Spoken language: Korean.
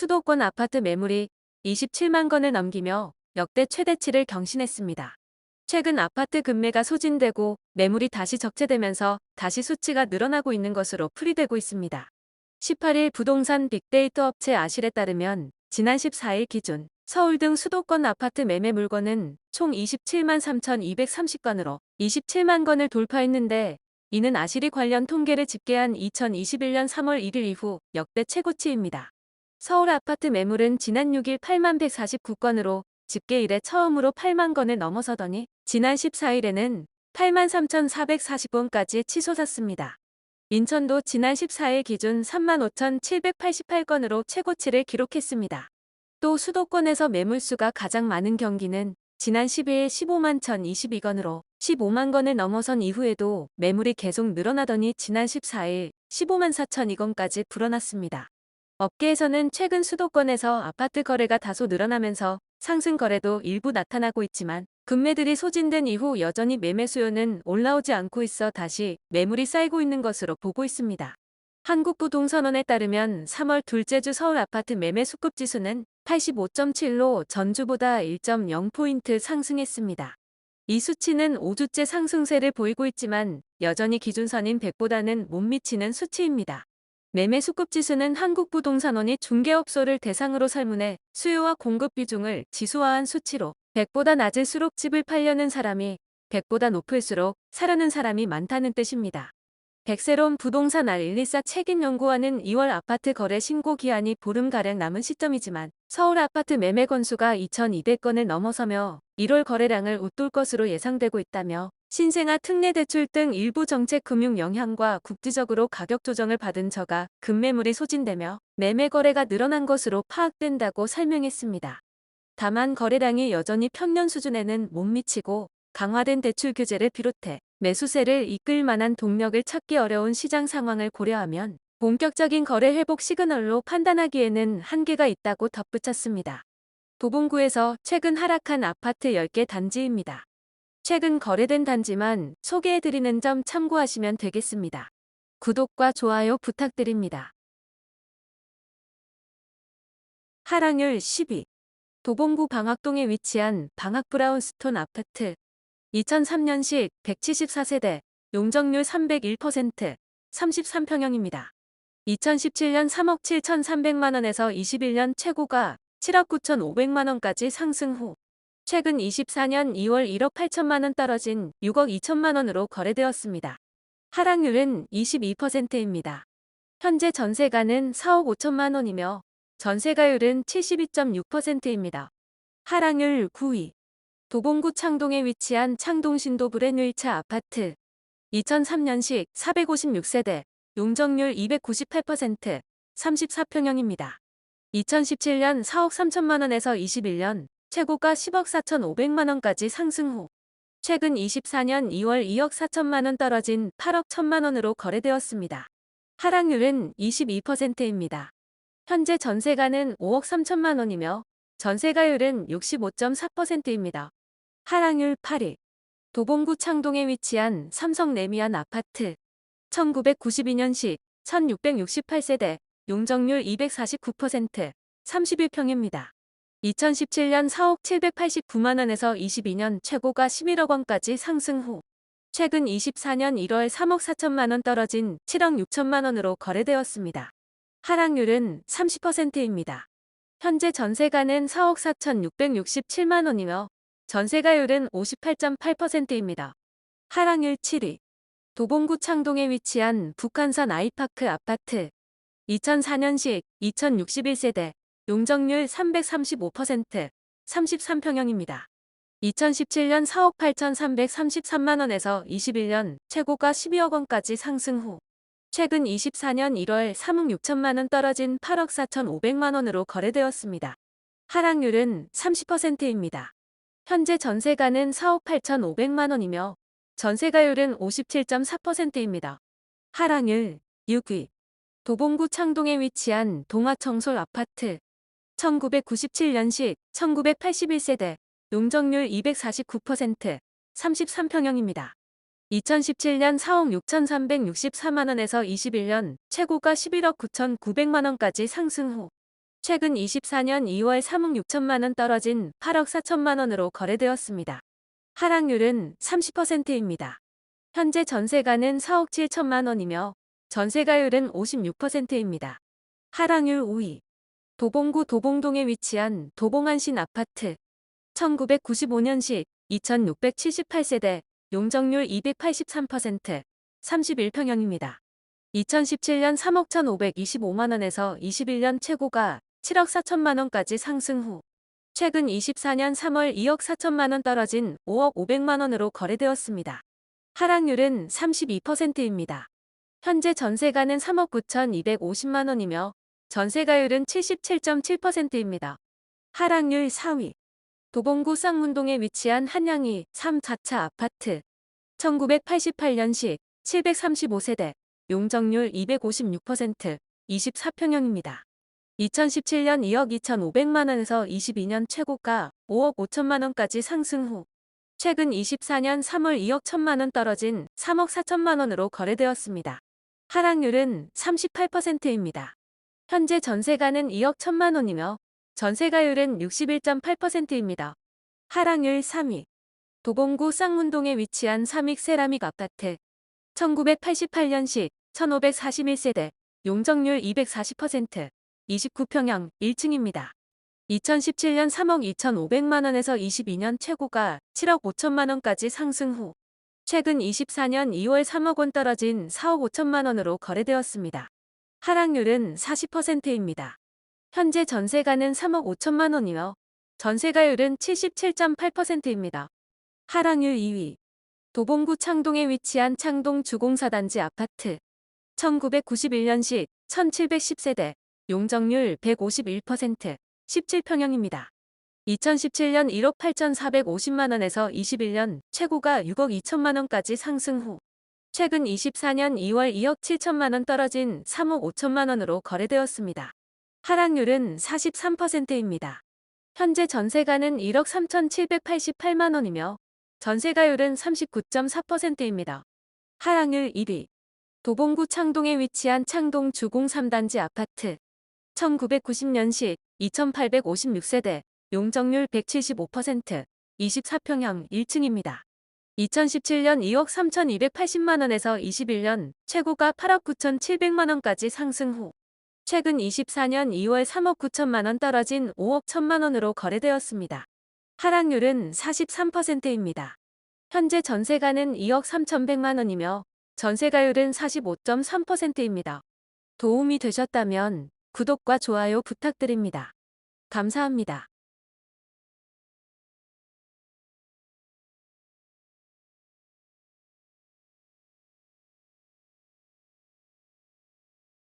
수도권 아파트 매물이 27만 건을 넘기며 역대 최대치를 경신했습니다. 최근 아파트 급매가 소진되고 매물이 다시 적재되면서 다시 수치가 늘어나고 있는 것으로 풀이되고 있습니다. 18일 부동산 빅데이터 업체 아실에 따르면 지난 14일 기준 서울 등 수도권 아파트 매매 물건은 총 27만 3,230건으로 27만 건을 돌파했는데, 이는 아실이 관련 통계를 집계한 2021년 3월 1일 이후 역대 최고치입니다. 서울 아파트 매물은 지난 6일 8만 149건으로 집계 이래 처음으로 8만 건을 넘어서더니 지난 14일에는 8만 3,440건까지 치솟았습니다. 인천도 지난 14일 기준 3만 5,788건으로 최고치를 기록했습니다. 또 수도권에서 매물수가 가장 많은 경기는 지난 12일 15만 1,022건으로 15만 건을 넘어선 이후에도 매물이 계속 늘어나더니 지난 14일 15만 4,002건까지 불어났습니다. 업계에서는 최근 수도권에서 아파트 거래가 다소 늘어나면서 상승 거래도 일부 나타나고 있지만, 급매들이 소진된 이후 여전히 매매 수요는 올라오지 않고 있어 다시 매물이 쌓이고 있는 것으로 보고 있습니다. 한국부동산원에 따르면 3월 둘째 주 서울 아파트 매매 수급 지수는 85.7로 전주보다 1.0포인트 상승했습니다. 이 수치는 5주째 상승세를 보이고 있지만 여전히 기준선인 100보다는 못 미치는 수치입니다. 매매 수급 지수는 한국부동산원이 중개업소를 대상으로 설문해 수요와 공급 비중을 지수화한 수치로 100보다 낮을수록 집을 팔려는 사람이, 100보다 높을수록 사려는 사람이 많다는 뜻입니다. 백새로운 부동산 R124 책임연구원은 2월 아파트 거래 신고 기한이 보름가량 남은 시점이지만 서울 아파트 매매 건수가 2,200건을 넘어서며 1월 거래량을 웃돌 것으로 예상되고 있다며, 신생아 특례대출 등 일부 정책 금융 영향과 국지적으로 가격 조정을 받은 저가 급매물이 소진되며 매매 거래가 늘어난 것으로 파악된다고 설명했습니다. 다만 거래량이 여전히 평년 수준에는 못 미치고 강화된 대출 규제를 비롯해 매수세를 이끌 만한 동력을 찾기 어려운 시장 상황을 고려하면 본격적인 거래 회복 시그널로 판단하기에는 한계가 있다고 덧붙였습니다. 도봉구에서 최근 하락한 아파트 10개 단지입니다. 최근 거래된 단지만 소개해드리는 점 참고하시면 되겠습니다. 구독과 좋아요 부탁드립니다. 하락률 10위. 도봉구 방학동에 위치한 방학브라운스톤 아파트. 2003년식 174세대, 용적률 301%, 33평형입니다. 2017년 3억 7,300만원에서 21년 최고가 7억 9,500만원까지 상승 후 최근 24년 2월 1억 8천만원 떨어진 6억 2천만원으로 거래되었습니다. 하락률은 22%입니다. 현재 전세가는 4억 5천만원이며 전세가율은 72.6%입니다. 하락률 9위. 도봉구 창동에 위치한 창동신도 브랜1차 아파트. 2003년식 456세대, 용적률 298%, 34평형입니다. 2017년 4억 3천만원에서 21년 최고가 10억 4,500만원까지 상승 후 최근 24년 2월 2억 4천만원 떨어진 8억 1천만원으로 거래되었습니다. 하락률은 22%입니다. 현재 전세가는 5억 3천만원이며 전세가율은 65.4%입니다. 하락률 8위. 도봉구 창동에 위치한 삼성 레미안 아파트. 1992년식 1668세대, 용적률 249%, 31평입니다. 2017년 4억 789만원에서 22년 최고가 11억 원까지 상승 후 최근 24년 1월 3억 4천만원 떨어진 7억 6천만원으로 거래되었습니다. 하락률은 30%입니다. 현재 전세가는 4억 4,667만원이며 전세가율은 58.8%입니다. 하락률 7위. 도봉구 창동에 위치한 북한산 아이파크 아파트. 2004년식 2061세대, 용적률 335%, 33평형입니다. 2017년 4억 8,333만원에서 21년 최고가 12억 원까지 상승 후 최근 24년 1월 3억 6천만원 떨어진 8억 4,500만원으로 거래되었습니다. 하락률은 30%입니다. 현재 전세가는 4억 8,500만원이며 전세가율은 57.4%입니다. 하락률 6위. 도봉구 창동에 위치한 동아청솔 아파트. 1997년식 1981세대, 용적률 249%, 33평형입니다. 2017년 4억 6,364만원에서 21년 최고가 11억 9,900만원까지 상승 후 최근 24년 2월 3억 6천만 원 떨어진 8억 4천만 원으로 거래되었습니다. 하락률은 30%입니다. 현재 전세가는 4억 7천만 원이며 전세가율은 56%입니다. 하락률 5위. 도봉구 도봉동에 위치한 도봉안신 아파트. 1995년식 2678세대, 용적률 283%, 31평형입니다. 2017년 3억 1,525만 원에서 21년 최고가 7억 4천만 원까지 상승 후 최근 24년 3월 2억 4천만 원 떨어진 5억 500만 원으로 거래되었습니다. 하락률은 32%입니다. 현재 전세가는 3억 9,250만 원이며 전세가율은 77.7%입니다. 하락률 4위. 도봉구 쌍문동에 위치한 한양이 3자차 아파트. 1988년식 735세대, 용적률 256%, 24평형입니다. 2017년 2억 2,500만 원에서 22년 최고가 5억 5천만 원까지 상승 후 최근 24년 3월 2억 1천만 원 떨어진 3억 4천만 원으로 거래되었습니다. 하락률은 38%입니다. 현재 전세가는 2억 1천만 원이며 전세가율은 61.8%입니다. 하락률 3위. 도봉구 쌍문동에 위치한 삼익 세라믹 아파트. 1988년식 1541세대, 용적률 240%, 29평형 1층입니다. 2017년 3억 2,500만 원에서 22년 최고가 7억 5천만 원까지 상승 후 최근 24년 2월 3억 원 떨어진 4억 5천만 원으로 거래되었습니다. 하락률은 40%입니다. 현재 전세가는 3억 5천만 원이며 전세가율은 77.8%입니다. 하락률 2위. 도봉구 창동에 위치한 창동 주공사단지 아파트. 1991년식 1710세대, 용적률 151%, 17평형입니다. 2017년 1억 8,450만 원에서 21년 최고가 6억 2천만 원까지 상승 후 최근 24년 2월 2억 7천만 원 떨어진 3억 5천만 원으로 거래되었습니다. 하락률은 43%입니다. 현재 전세가는 1억 3,788만 원이며 전세가율은 39.4%입니다. 하락률 1위. 도봉구 창동에 위치한 창동 주공 3단지 아파트. 1990년식 2856세대, 용적률 175%, 24평형 1층입니다. 2017년 2억 3,280만 원에서 21년 최고가 8억 9,700만 원까지 상승 후 최근 24년 2월 3억 9천만 원 떨어진 5억 1천만 원으로 거래되었습니다. 하락률은 43%입니다. 현재 전세가는 2억 3,100만 원이며 전세가율은 45.3%입니다. 도움이 되셨다면 구독과 좋아요 부탁드립니다. 감사합니다.